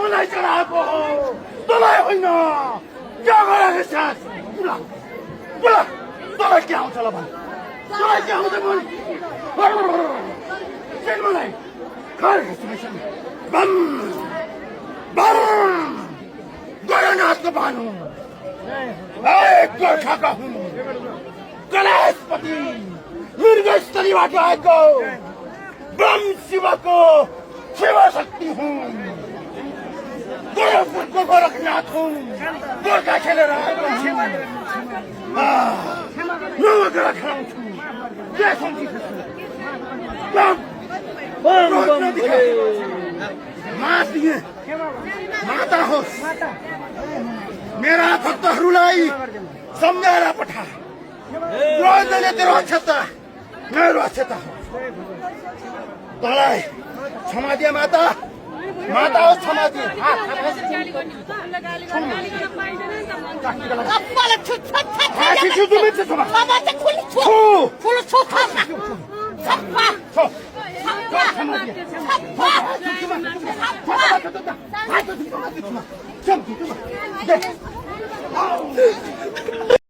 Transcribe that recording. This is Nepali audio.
मलाई चढाएको तँलाई होइन क्या गरेको सास बुला बुला तँलाई के आउँछ ल भन् तँलाई के आउँछ भन् मलाई बम बम गणनाथको भानु गोर्खाका हुन् कलेशपति मृगस्थलीबाट आएको ब्रह्म शिवको शिवशक्ति हुन् गोरखपुरको गोरखनाथ हुन् गोर्खा खेलेर आएको नवग्रह खेलाउँछु के सम्झिँदैछु माता होस् मेरा भक्तहरूलाई सम्झाएर पठा रोजले तेरो अक्षता मेरो अक्षता हो तँलाई क्षमा दिए माता माता होस् क्षमा दिए